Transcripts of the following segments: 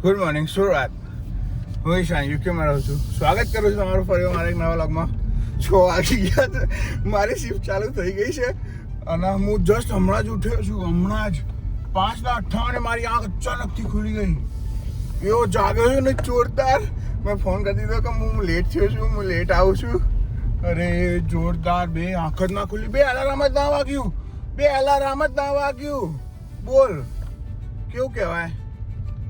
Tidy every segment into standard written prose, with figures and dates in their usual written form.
Good morning Surat. હું ઈશાન યુકેમાં રહું છું. સ્વાગત કરું છું તમારું ફરી મારા એક નવા વ્લોગમાં. 6 વાગી ગયા છે, મારી શિફ્ટ ચાલુ થઈ ગઈ છે અને હું જસ્ટ હમણાં જ ઉઠ્યો છું. હમણાં જ 5:58 મારી આંખ અચાનકથી ખુલી ગઈ. એવો જાગ્યો છું ને જોરદાર. મેં ફોન કરી દીધો કે હું લેટ થયો છું, હું લેટ આવું છું. અરે જોરદાર, બે આંખ જ ના ખુલી, બે અલાર્મ જ ના વાગ્યું, બે અલાર્મ જ ના વાગ્યું. બોલ કેવું કહેવાય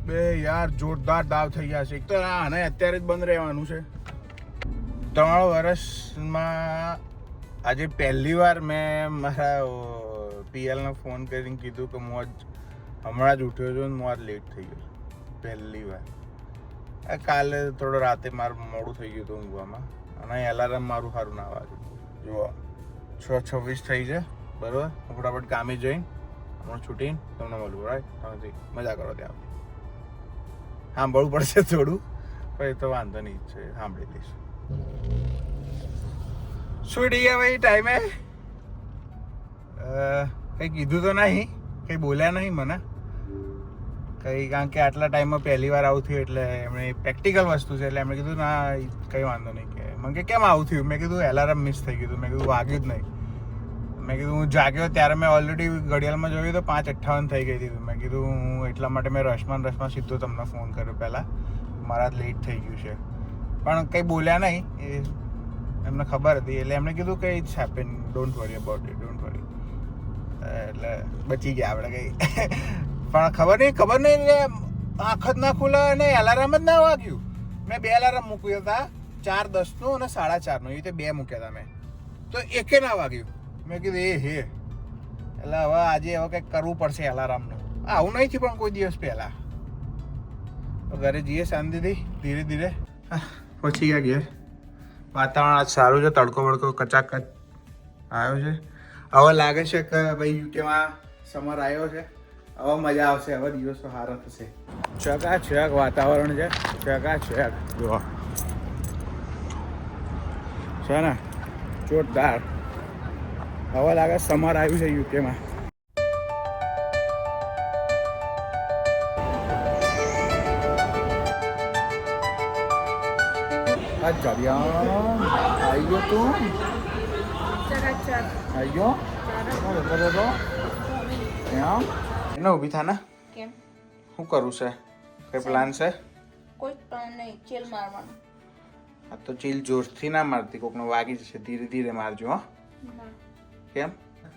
બે યાર, જોરદાર દાવ થઈ ગયા છે. એક તો આને અત્યારે જ બંધ રહેવાનું છે. 3 વર્ષમાં આજે પહેલી વાર મેં મારા પીએલને ફોન કરીને કીધું કે હું હમણાં જ ઉઠ્યો છું ને હું આજ લેટ થઈ ગયો છું. પહેલી વાર. કાલે થોડો રાતે મારું મોડું થઈ ગયું હતું ઊંઘવામાં અને એલાર્મ મારું સારું ના વાગ્યું. જુઓ 6:26 થઈ છે, બરાબર. હું ફટાફટ કામે જઈને હમણાં છૂટીને તમને મળું. રાઈટ, તમે મજા કરો ત્યાં. સાંભળવું પડશે થોડું, પણ એ તો વાંધો નહીં છે, સાંભળી લઈશું. છૂટી ગયા ભાઈ ટાઈમે. કંઈ કીધું તો નહીં, કંઈ બોલ્યા નહીં મને કંઈ, કારણ કે આટલા ટાઈમમાં પહેલી વાર આવું થયું એટલે એમણે પ્રેક્ટિકલ વસ્તુ છે એટલે એમણે કીધું ના કંઈ વાંધો નહીં. કે મને કે કેમ આવું થયું? મેં કીધું એલાર્મ મિસ થઈ ગયું. મેં કીધું વાગ્યું જ નહીં. મેં કીધું હું જાગ્યો ત્યારે મેં ઓલરેડી ઘડિયાળમાં જોયું તો 5:58 થઈ ગઈ હતી. મેં કીધું હું એટલા માટે મેં રસમાં સીધો તમને ફોન કર્યો પહેલાં, મારા લેટ થઈ ગયું છે. પણ કંઈ બોલ્યા નહીં, એ એમને ખબર હતી એટલે એમણે કીધું કે it's happen, don't worry about it, don't worry. એટલે બચી ગયા આપણે કંઈ. પણ ખબર નહીં આંખ જ ના ખુલે અને એલાર્મ જ ના વાગ્યું. મેં 2 એલાર્મ મૂક્યા હતા, 4:10 અને 4:30. એ રીતે 2 મૂક્યા હતા મેં, તો એકે ના વાગ્યું. મેં કીધું એ હે, એટલે હવે આજે હવે કંઈક કરવું પડશે એલાર્મનું. આવું નહીં થયું પણ કોઈ દિવસ પહેલાં. તો ઘરે જઈએ શાંતિથી, ધીરે ધીરે પછી ગયા ઘેર. વાતાવરણ આજ સારું છે, તડકો બડકો કચાકચ આવ્યો છે. હવે લાગે છે કે ભાઈ યુકેમાં સમર આવ્યો છે, હવે મજા આવશે, હવે દિવસો સારા થશે. ચકાચક વાતાવરણ છે, ચકાચક જુઓ છે ને, જોરદાર. હવે લાગે સમર આવ્યું છે યુકેમાં. આવી ગયો તું, આવી ગયો એને ઊભી થા ને. કેમ? શું કરવું છે? કઈ પ્લાન છે? કોઈ પ્લાન નહીં, ચીલ મારવાનું. હા તો ચીલ જોરથી ના મારતી, કોકનો વાગી જશે. ધીરે ધીરે મારજો. હા કેમ?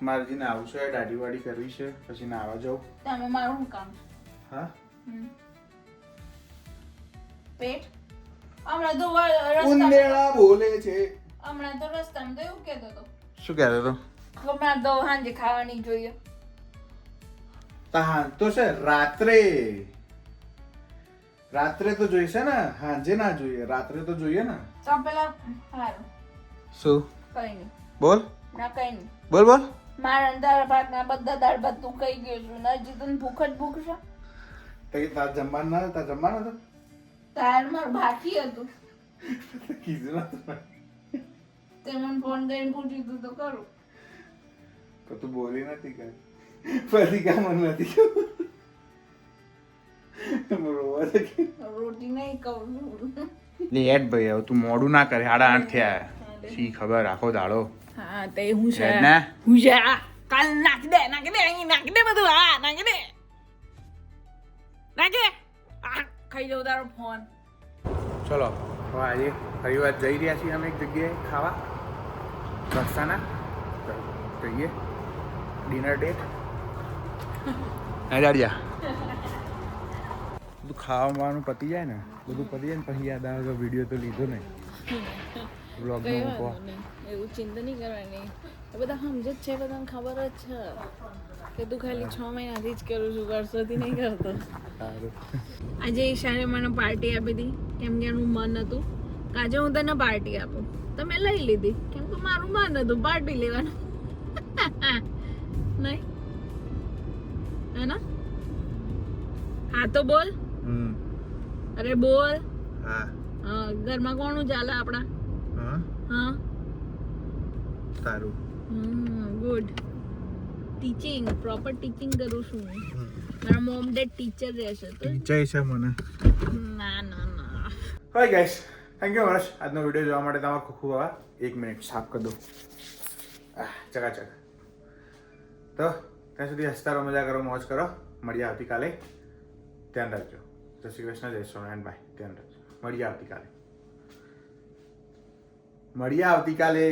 મારે જીને આવું છે, દાઢી વાડી કરવી છે, પછી નાવા જાઉં. તમે મારું શું કામ? હા પેટ હમણાં તો રસ્તામાં ઉંદેડા બોલે છે. હમણાં તો રસ્તામાં તો એવું કહેતો હતો. શું કહેતો હતો? હમણાં તો સાંજે ખાવાની જોઈએ. હા તો છે, રાત્રે તો જોઈશે ને, હાંજે ના જોઈએ, રાત્રે તો જોઈએ ને. તો પેલા સારું શું? કઈ નહીં. બોલ ના કઈ નહીં. બોલ બોલ. મારા દાળ ભાત ના બધા દાળ ભાત તું ખાઈ ગયો છું ને, હજી તને ભૂખ જ ભૂખ છે. તઈ તાર જમવાનું ના, તાર જમવાનું હતું. તાર મારું બાકી હતું. કીધું ના તે મને ફોન કરીને પૂછ્યું તું તો કરું. તો તું બોલી નથી કઈ, પછી કામ નથી. રોટી નહીં કહું છું. લેટ ભાઈ, હવે તું મોડું ના કરે. 8:30 થયા, શી ખબર આખો દાડો. હા તે હું છે ને હું છે કાલ નાખી દે અહીં નાખી દે બધું. હા નાખી દે ખાઈ જાઉં તારો ફોન. ચલો હવે આજે ફરી વાર જઈ રહ્યા છીએ અમે એક જગ્યાએ ખાવા. રસ્તાના જઈએ ડિનર ડેટ. જાડિયા બધું ખાવાનું પતી જાય ને, બધું પતી જાય ને પછી યાદ આવે કે વિડીયો તો લીધો નહીં. બ્લોગમાં મૂકો. એવું ચિંતા નહીં કરવાની, એ બધા સમજ જ છે, બધાને ખબર જ છે કે તું ખાલી 6 મહિનાથી જ કરું છું, વર્ષોથી નહીં કરતો. આજે ઈશાને મને પાર્ટી આપી હતી કેમ કે એનું મન હતું કે આજે હું તને પાર્ટી આપું, તો મેં લઈ લીધી કેમ કે મારું મન હતું પાર્ટી લેવાનું. નહીં હે ને? હા તો બોલ. અરે બોલ. હા ઘરમાં કોનું ચાલે આપણા? હા સારું. ગુડ. ટીચિંગ, પ્રોપર ટીચિંગ કરું છું. મારા મોમ ડેડ ટીચર રહેશે તો ઈચ્છા છે મને. ના ના ના હાય ગાઈસ, થેન્ક યુ હર્ષ આજનો વિડીયો જોવા માટે તમારો ખૂબ ખૂબ આભાર. 1 મિનિટ સાફ કરી દો. ચકાચક. તો ત્યાં સુધી હસતા રહો, મજા કરો, મોજ કરો. મળીએ આવતીકાલે. ધ્યાન રાખજો. જય શ્રી કૃષ્ણ, જય સ્વામિનારાયણ. બાય. ધ્યાન રાખજો. મળીએ આવતીકાલે.